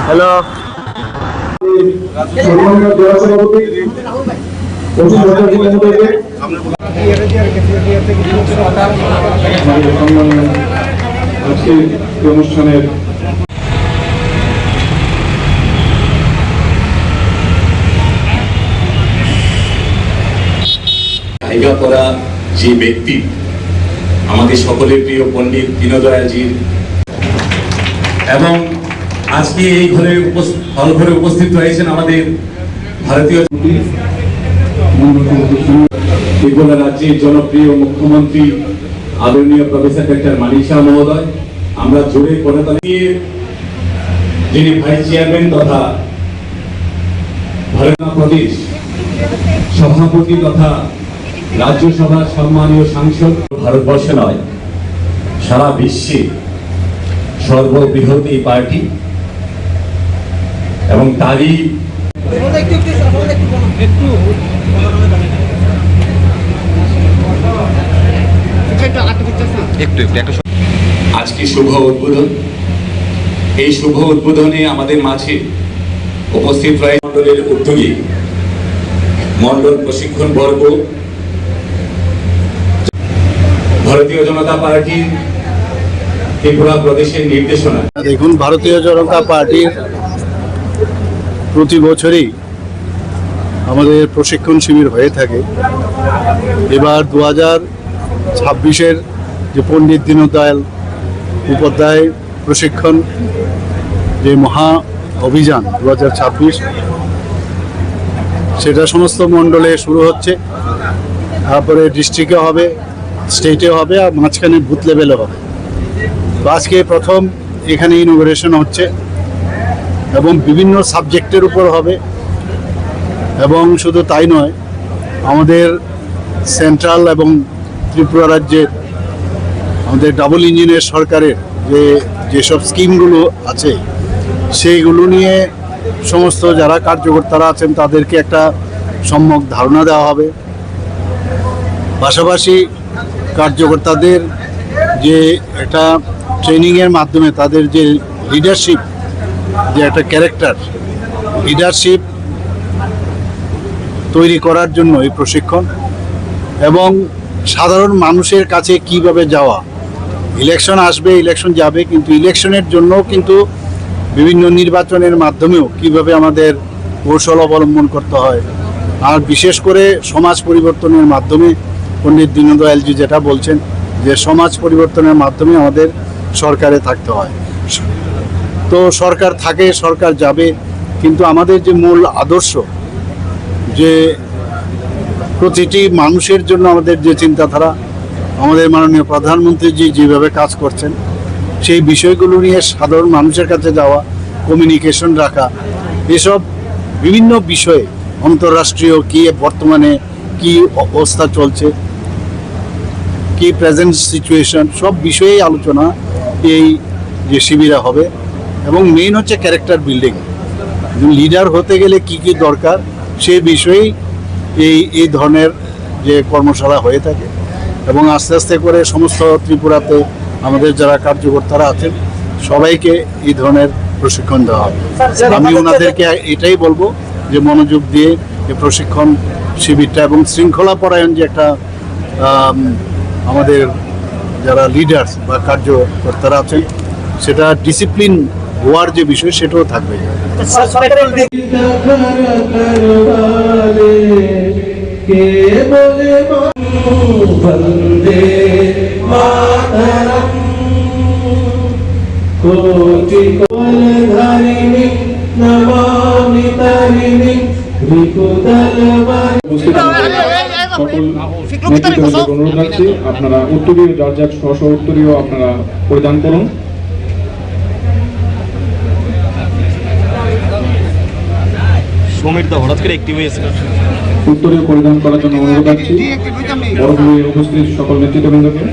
Hello, আজকে অনুষ্ঠানের জায়গা করা যে ব্যক্তি আমাদের সকলের প্রিয় পণ্ডিত দীনদয়ালজির, এবং আজকে এই হল ঘরে উপস্থিত রয়েছেন আমাদের ভারতীয় ত্রিপুরা রাজ্যের জনপ্রিয় মুখ্যমন্ত্রী আদরণীয় প্রফেসর ডক্টর মানিক শাহ মহোদয়। আমরা জোরে করতালি দিয়ে যিনি ভাইস চেয়ারম্যান তথা ভারত প্রদেশ সভাপতি তথা রাজ্যসভার সম্মানীয় সাংসদ, ভারতবর্ষে নয় সারা বিশ্বে সর্ববৃহৎ এই পার্টি, এবং তারই আজকে শুভ উদ্বোধন। এই শুভ উদ্বোধনে আমাদের মাঝে উপস্থিত রয়েছে মন্ডলের উদ্যোগী মন্ডল প্রশিক্ষণ বর্গ, ভারতীয় জনতা পার্টির ত্রিপুরা প্রদেশের নির্দেশনা। দেখুন, ভারতীয় জনতা পার্টির প্রতি বছরই আমাদের প্রশিক্ষণ শিবির হয়ে থাকে। এবার 2026-এর যে পণ্ডিত দীনদয়াল উপাধ্যায় প্রশিক্ষণ যে মহা অভিযান 2026, সেটা সমস্ত মণ্ডলে শুরু হচ্ছে। তারপরে ডিস্ট্রিক্টে হবে, স্টেটে হবে, আর মাঝখানে বুথ লেভেলে হবে। আজকে প্রথম এখানে ইনোগ্রেশন হচ্ছে এবং বিভিন্ন সাবজেক্টের উপর হবে। এবং শুধু তাই নয়, আমাদের সেন্ট্রাল এবং ত্রিপুরা রাজ্যের আমাদের ডাবল ইঞ্জিনের সরকারের যেসব স্কিমগুলো আছে সেইগুলো নিয়ে সমস্ত যারা কার্যকর্তারা আছেন তাদেরকে একটা সম্যক ধারণা দেওয়া হবে। পাশাপাশি কার্যকর্তাদের যে একটা ট্রেনিংয়ের মাধ্যমে তাদের যে লিডারশিপ, যে একটা ক্যারেক্টার লিডারশিপ তৈরি করার জন্য এই প্রশিক্ষণ, এবং সাধারণ মানুষের কাছে কিভাবে যাওয়া। ইলেকশন আসবে, ইলেকশন যাবে, কিন্তু ইলেকশনের জন্য কিন্তু বিভিন্ন নির্বাচনের মাধ্যমেও কিভাবে আমাদের কৌশল অবলম্বন করতে হয়। আর বিশেষ করে সমাজ পরিবর্তনের মাধ্যমে পণ্ডিত দীনদয়ালজি যেটা বলছেন যে সমাজ পরিবর্তনের মাধ্যমে আমাদের সরকারে থাকতে হয়। তো সরকার থাকে, সরকার যাবে, কিন্তু আমাদের যে মূল আদর্শ, যে প্রতিটি মানুষের জন্য আমাদের যে চিন্তাধারা, আমাদের মাননীয় প্রধানমন্ত্রীজি যেভাবে কাজ করছেন, সেই বিষয়গুলো নিয়ে সাধারণ মানুষের কাছে যাওয়া, কমিউনিকেশন রাখা, এসব বিভিন্ন বিষয়ে অন্তর্রাষ্ট্রীয় কি বর্তমানে কি অবস্থা চলছে, কি প্রেজেন্ট সিচুয়েশন, সব বিষয়েই আলোচনা এই যে শিবিরে হবে। এবং মেইন হচ্ছে ক্যারেক্টার বিল্ডিং। লিডার হতে গেলে কি কি দরকার সেই বিষয়েই এই ধরনের যে কর্মশালা হয়ে থাকে। এবং আস্তে আস্তে করে সমস্ত ত্রিপুরাতে আমাদের যারা কার্যকর্তারা আছেন সবাইকে এই ধরনের প্রশিক্ষণ দেওয়া হবে। আমি ওনাদেরকে এটাই বলবো যে মনোযোগ দিয়ে এই প্রশিক্ষণ শিবিরটা এবং শৃঙ্খলা পরায়ণ যে একটা আমাদের যারা লিডার্স বা কার্যকর্তারা আছেন সেটা ডিসিপ্লিন হওয়ার যে বিষয় সেটাও থাকবে। অনুরোধ রাখছি আপনারা উত্তরীয় যার স্ব উত্তরীয় আপনারা পরিধান করুন। উত্তরীয় পরিধান করার জন্য অনুরোধ রাখছি বড়ভাবে উপস্থিত সকল নেতৃত্ববৃন্দকে।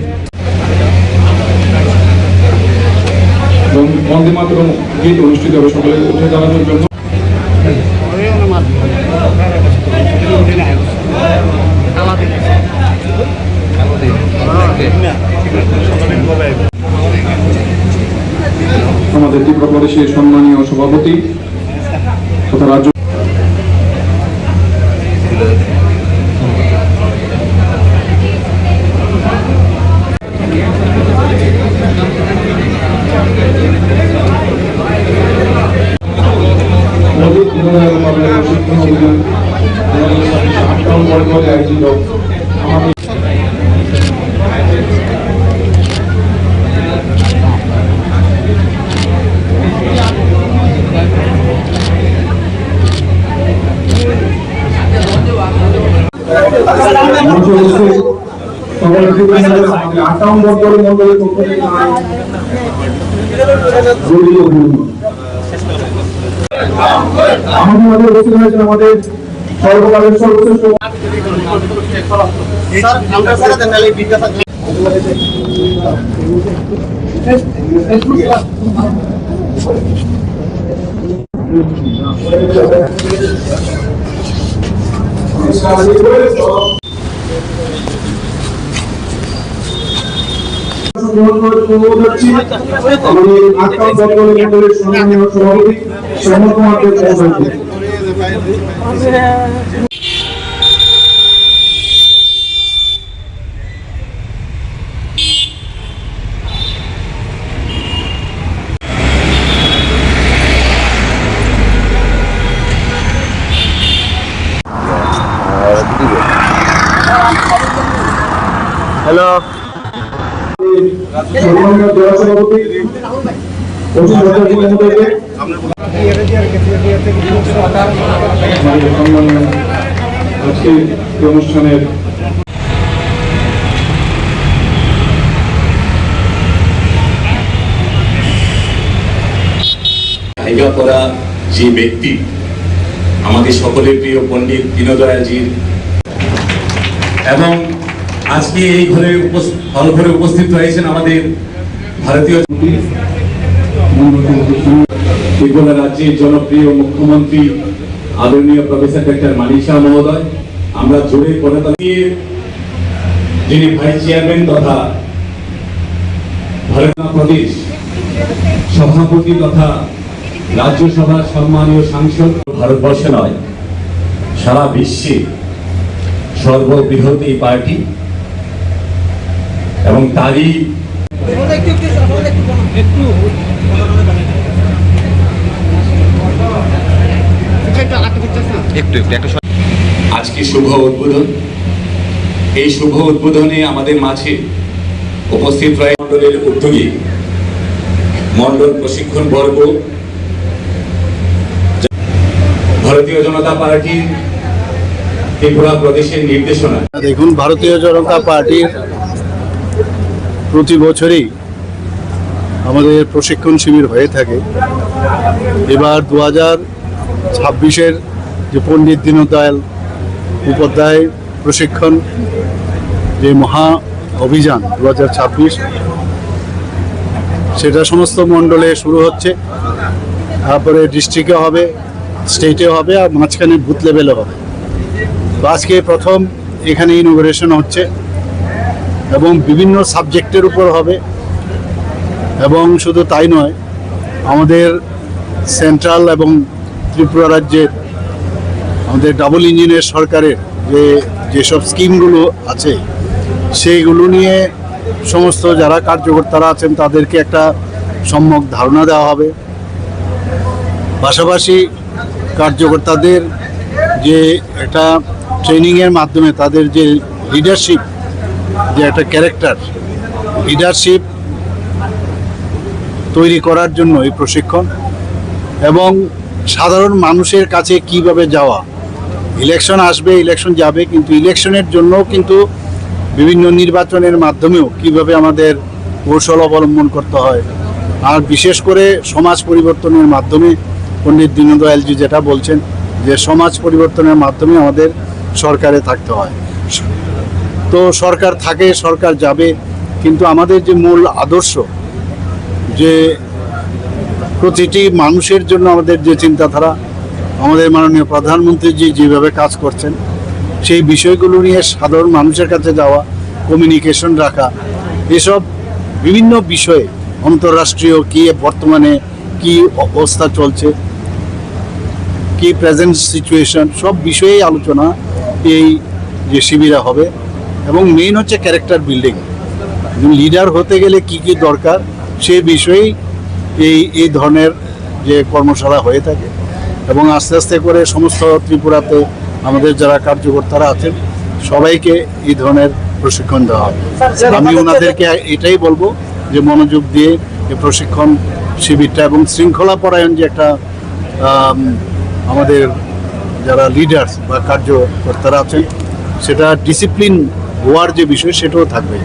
এবং বন্দে মাতরম গীত অনুষ্ঠিত হবে সকলে উঠে দাঁড়ানোর জন্য। ত্রিপুরা প্রদেশের সম্মানীয় সভাপতি তথা রাজ্য আয়োজিত আমাদের আমাদের সর্বকালের সর্বশ্রেষ্ঠ হ্যালো আজকে এই অনুষ্ঠানের জায়গা করা যে ব্যক্তি আমাদের সকলের প্রিয় পণ্ডিত দীনদয়ালজির, এবং আজকে এই ঘরে হল ঘরে উপস্থিত রয়েছেন আমাদের ভারতীয় ত্রিপুরা রাজ্যের জনপ্রিয় মুখ্যমন্ত্রী আদরণীয় প্রফেসর ডক্টর মানিক শাহ মহোদয়। আমরা জোরে করতালি দিয়ে যিনি ভাইস চেয়ারম্যান তথা ভারতীয় প্রদেশ সভাপতি তথা রাজ্যসভার সম্মানীয় সাংসদ, ভারতবর্ষে নয় সারা বিশ্বে সর্ববৃহৎ এই পার্টি, এবং তারই আজকে শুভ উদ্বোধন। এই শুভ উদ্বোধনে আমাদের মাঝে উপস্থিত রয়েছে মন্ডলের উদ্যোগী মন্ডল প্রশিক্ষণ বর্গ, ভারতীয় জনতা পার্টির ত্রিপুরা প্রদেশের নির্দেশনা। দেখুন, ভারতীয় জনতা পার্টির প্রতি বছরই আমাদের প্রশিক্ষণ শিবির হয়ে থাকে। এবার 2026-এর যে পণ্ডিত দীনদয়াল উপাধ্যায় প্রশিক্ষণ যে মহা অভিযান 2026, সেটা সমস্ত মণ্ডলে শুরু হচ্ছে, তারপরে ডিস্ট্রিক্টে হবে, স্টেটে হবে, আর মাঝখানে বুথ লেভেলে হবে। তো আজকে প্রথম এখানে ইনোগ্রেশন হচ্ছে এবং বিভিন্ন সাবজেক্টের উপর হবে। এবং শুধু তাই নয়, আমাদের সেন্ট্রাল এবং ত্রিপুরা রাজ্যের আমাদের ডাবল ইঞ্জিনের সরকারের যেসব স্কিমগুলো আছে সেইগুলো নিয়ে সমস্ত যারা কার্যকর্তারা আছেন তাদেরকে একটা সম্যক ধারণা দেওয়া হবে। পাশাপাশি কার্যকর্তাদের যে একটা ট্রেনিংয়ের মাধ্যমে তাদের যে লিডারশিপ, যে একটা ক্যারেক্টার লিডারশিপ তৈরি করার জন্য এই প্রশিক্ষণ, এবং সাধারণ মানুষের কাছে কিভাবে যাওয়া। ইলেকশন আসবে, ইলেকশন যাবে, কিন্তু ইলেকশনের জন্য কিন্তু বিভিন্ন নির্বাচনের মাধ্যমেও কিভাবে আমাদের কৌশল অবলম্বন করতে হয়। আর বিশেষ করে সমাজ পরিবর্তনের মাধ্যমে পণ্ডিত দীনদয়ালজি যেটা বলছেন যে সমাজ পরিবর্তনের মাধ্যমে আমাদের সরকারে থাকতে হয়। তো সরকার থাকে, সরকার যাবে, কিন্তু আমাদের যে মূল আদর্শ, যে প্রতিটি মানুষের জন্য আমাদের যে চিন্তাধারা, আমাদের মাননীয় প্রধানমন্ত্রীজি যেভাবে কাজ করছেন, সেই বিষয়গুলো নিয়ে সাধারণ মানুষের কাছে যাওয়া, কমিউনিকেশন রাখা, এসব বিভিন্ন বিষয়ে আন্তঃরাষ্ট্রীয় কি বর্তমানে কি অবস্থা চলছে, কি প্রেজেন্ট সিচুয়েশন, সব বিষয়েই আলোচনা এই যে শিবিরে হবে। এবং মেইন হচ্ছে ক্যারেক্টার বিল্ডিং, লিডার হতে গেলে কি কি দরকার সেই বিষয়েই এই ধরনের যে কর্মশালা হয়ে থাকে। এবং আস্তে আস্তে করে সমস্ত ত্রিপুরাতে আমাদের যারা কার্যকর্তারা আছেন সবাইকে এই ধরনের প্রশিক্ষণ দেওয়া হবে। আমি ওনাদেরকে এটাই বলবো যে মনোযোগ দিয়ে এই প্রশিক্ষণ শিবিরটা এবং শৃঙ্খলা পরায়ণ যে একটা আমাদের যারা লিডার্স বা কার্যকর্তারা আছেন সেটা ডিসিপ্লিন হওয়ার যে বিষয় সেটাও থাকবে।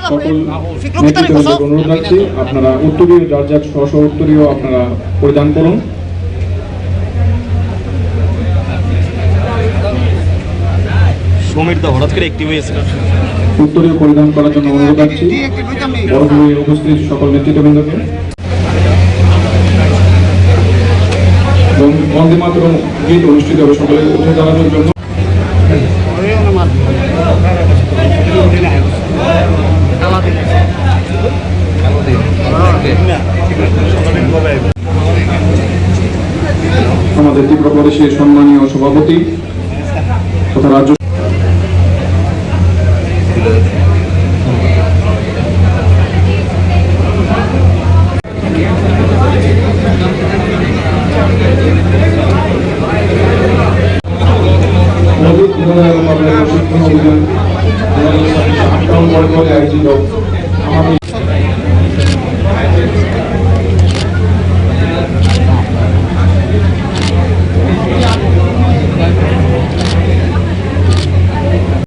সকল নেতৃত্বকে অনুরোধ রাখছি আপনারা উত্তরীয় যার যার স্ব উত্তরীয় আপনারা পরিধান করুন। হঠাৎ করে অ্যাক্টিভ হয়েছে। উত্তরীয় পরিধান করার জন্য অনুরোধ রাখছি বড়ভাবে উপস্থিত সকল নেতৃত্ববৃন্দকে। এবং বন্দে মাতরম গীত অনুষ্ঠিত হবে সকলে উঠে দাঁড়ানোর জন্য। আমাদের ত্রিপুরা প্রদেশের সম্মানীয় সভাপতি তথা রাজ্য প্রশিক্ষণ অভিযান আয়োজিত